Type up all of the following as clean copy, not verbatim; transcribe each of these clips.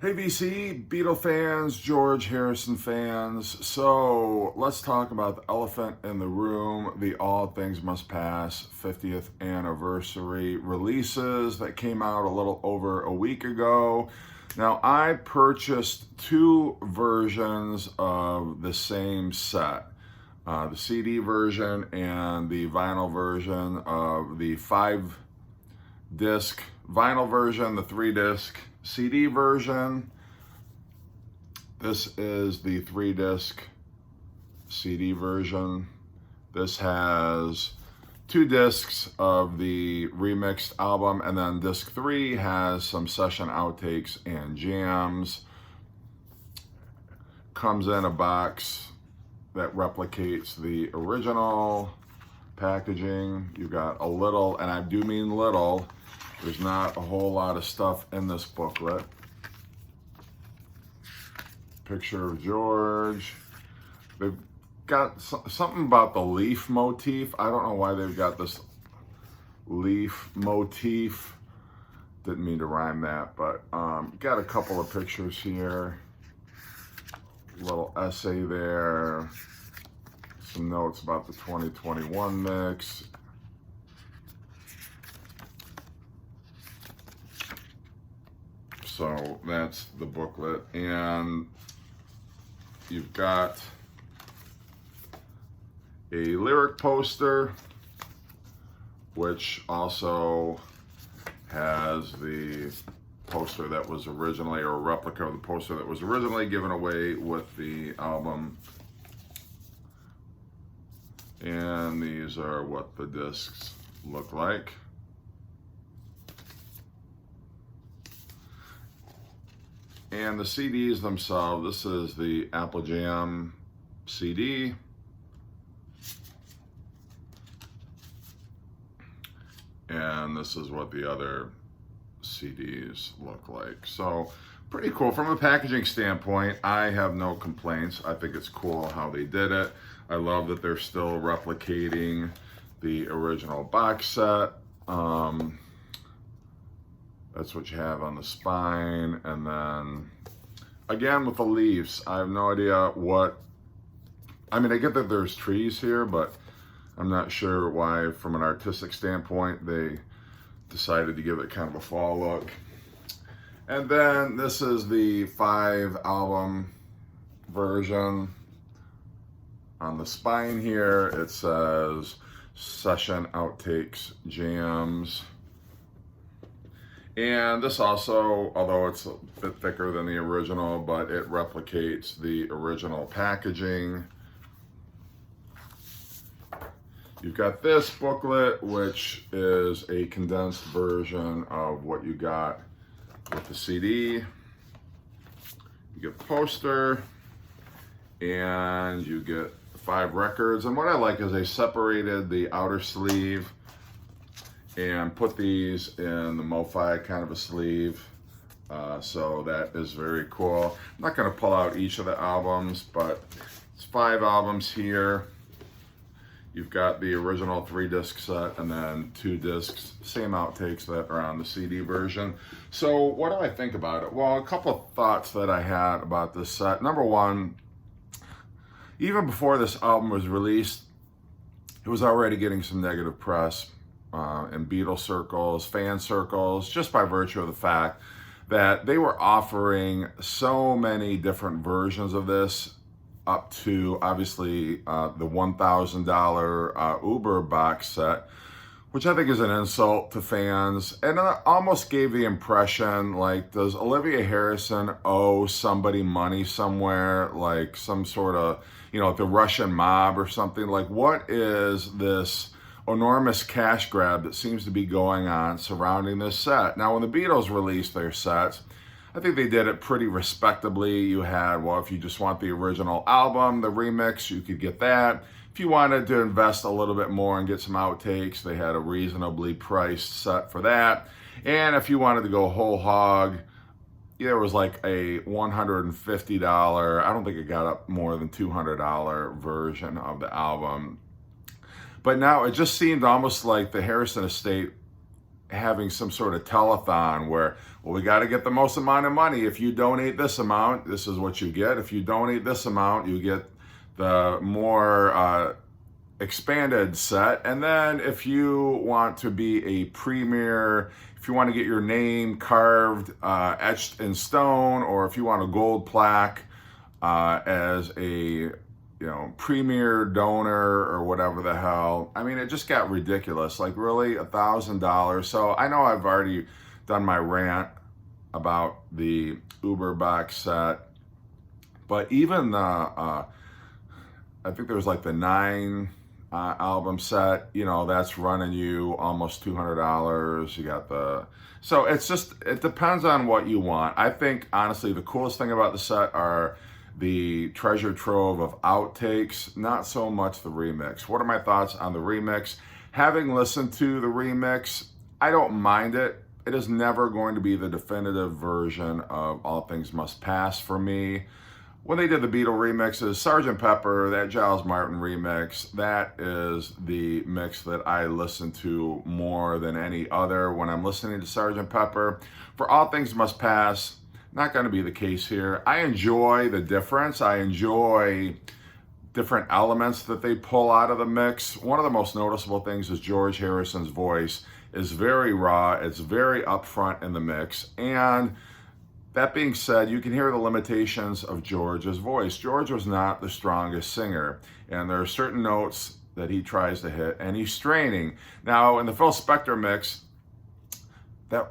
Hey VC, Beatle fans, George Harrison fans. So let's talk about the elephant in the room, the All Things Must Pass 50th anniversary releases that came out a little over a week ago. Now, I purchased two versions of the same set. The CD version and the vinyl version of the 5-disc vinyl version, the 3-disc CD version. This is the 3-disc CD version. This has 2 discs of the remixed album, and then disc 3 has some session outtakes and jams. Comes in a box that replicates the original packaging. You got a little, and I do mean little, there's not a whole lot of stuff in this booklet. Picture of George. They've got something about the leaf motif. I don't know why they've got this leaf motif. Didn't mean to rhyme that, but got a couple of pictures here. Little essay there. Some notes about the 2021 mix. So that's the booklet, and you've got a lyric poster, which also has the poster that was originally, or a replica of the poster that was originally given away with the album. And these are what the discs look like. And the CDs themselves, this is the Apple Jam CD. And this is what the other CDs look like. So pretty cool. From a packaging standpoint, I have no complaints. I think it's cool how they did it. I love that they're still replicating the original box set. That's what you have on the spine. And then again with the leaves, I have no idea what, I mean, I get that there's trees here, but I'm not sure why from an artistic standpoint they decided to give it kind of a fall look. And then this is the 5-album version. On the spine here it says session outtakes jams. And this also, although it's a bit thicker than the original, but it replicates the original packaging. You've got this booklet, which is a condensed version of what you got with the CD. You get the poster, and you get 5 records. And what I like is they separated the outer sleeve and put these in the MoFi kind of a sleeve. So that is very cool. I'm not going to pull out each of the albums, but it's 5 albums here. You've got the original 3-disc set and then 2 discs, same outtakes that are on the CD version. So what do I think about it? Well, a couple of thoughts that I had about this set. Number one, even before this album was released, it was already getting some negative press in Beatle circles, fan circles, just by virtue of the fact that they were offering so many different versions of this, up to obviously the $1,000 Uber box set, which I think is an insult to fans. And it almost gave the impression like, does Olivia Harrison owe somebody money somewhere, like some sort of, like the Russian mob or something? Like, what is this enormous cash grab that seems to be going on surrounding this set? Now, when the Beatles released their sets, I think they did it pretty respectably. You had, well, if you just want the original album, the remix, you could get that. If you wanted to invest a little bit more and get some outtakes, they had a reasonably priced set for that. And if you wanted to go whole hog, there was like a $150, I don't think it got up more than $200 version of the album. But now it just seemed almost like the Harrison estate having some sort of telethon where, well, we got to get the most amount of money. If you donate this amount, this is what you get. If you donate this amount, you get the more expanded set. And then if you want to be a premier, if you want to get your name carved, etched in stone, or if you want a gold plaque as a premier donor or whatever the hell. I mean, it just got ridiculous. Like, really, $1,000. So I know I've already done my rant about the Uber box set, but even the I think there was like the 9 album set, that's running you almost $200. You got so it depends on what you want. I think, honestly, the coolest thing about the set are the treasure trove of outtakes, not so much the remix. What are my thoughts on the remix? Having listened to the remix, I don't mind it. It is never going to be the definitive version of All Things Must Pass for me. When they did the Beatle remixes, Sgt. Pepper, that Giles Martin remix, that is the mix that I listen to more than any other when I'm listening to Sgt. Pepper. For All Things Must Pass, not going to be the case here. I enjoy the difference. I enjoy different elements that they pull out of the mix. One of the most noticeable things is George Harrison's voice is very raw. It's very upfront in the mix. And that being said, you can hear the limitations of George's voice. George was not the strongest singer, and there are certain notes that he tries to hit, and he's straining. Now, in the Phil Spector mix,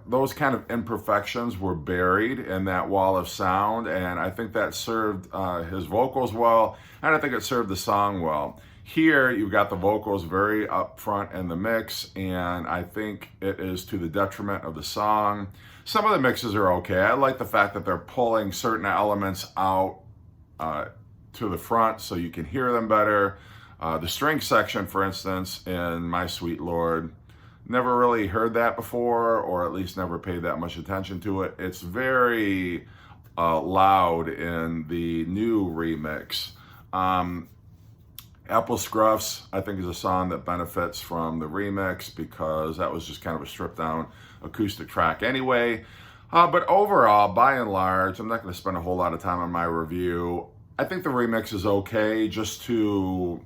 those kind of imperfections were buried in that wall of sound, and I think that served his vocals well, and I think it served the song well. Here, you've got the vocals very upfront in the mix, and I think it is to the detriment of the song. Some of the mixes are okay. I like the fact that they're pulling certain elements out to the front so you can hear them better. The string section, for instance, in My Sweet Lord, never really heard that before, or at least never paid that much attention to it. It's very loud in the new remix. Apple Scruffs, I think, is a song that benefits from the remix because that was just kind of a stripped down acoustic track anyway. But overall, by and large, I'm not going to spend a whole lot of time on my review. I think the remix is okay just to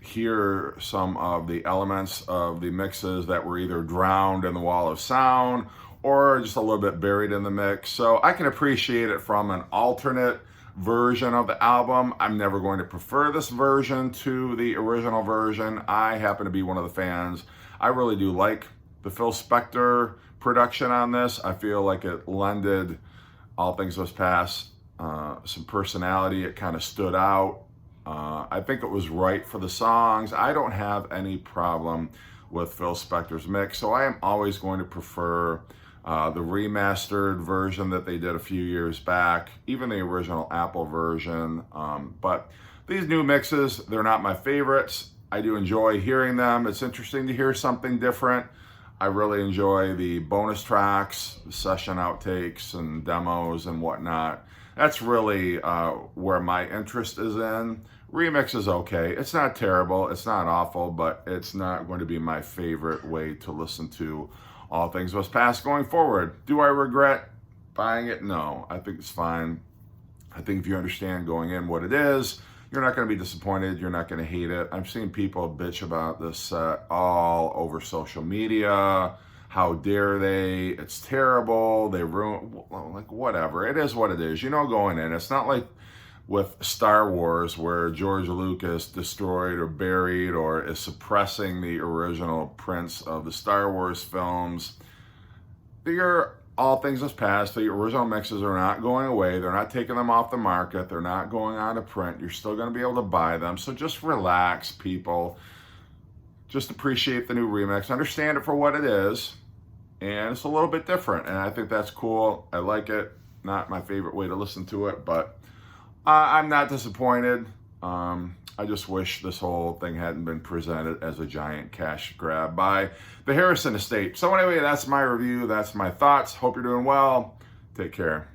hear some of the elements of the mixes that were either drowned in the wall of sound or just a little bit buried in the mix. So I can appreciate it from an alternate version of the album. I'm never going to prefer this version to the original version. I happen to be one of the fans. I really do like the Phil Spector production on this. I feel like it lended All Things Must Pass some personality. It kind of stood out. I think it was right for the songs. I don't have any problem with Phil Spector's mix, so I am always going to prefer the remastered version that they did a few years back, even the original Apple version. But these new mixes, they're not my favorites. I do enjoy hearing them. It's interesting to hear something different. I really enjoy the bonus tracks, session outtakes and demos and whatnot. That's really where my interest is in. Remix is okay. It's not terrible. It's not awful, but it's not going to be my favorite way to listen to All Things Must Pass going forward. Do I regret buying it? No. I think it's fine. I think if you understand going in what it is, you're not going to be disappointed. You're not going to hate it. I've seen people bitch about this set all over social media. How dare they? It's terrible. They ruin, like, whatever. It is what it is. Going in. It's not like with Star Wars where George Lucas destroyed or buried or is suppressing the original prints of the Star Wars films. All Things Must Pass. The original mixes are not going away. They're not taking them off the market. They're not going out of print. You're still going to be able to buy them. So just relax, people. Just appreciate the new remix. Understand it for what it is. And it's a little bit different. And I think that's cool. I like it. Not my favorite way to listen to it, but I'm not disappointed. I just wish this whole thing hadn't been presented as a giant cash grab by the Harrison estate. So anyway, that's my review. That's my thoughts. Hope you're doing well. Take care.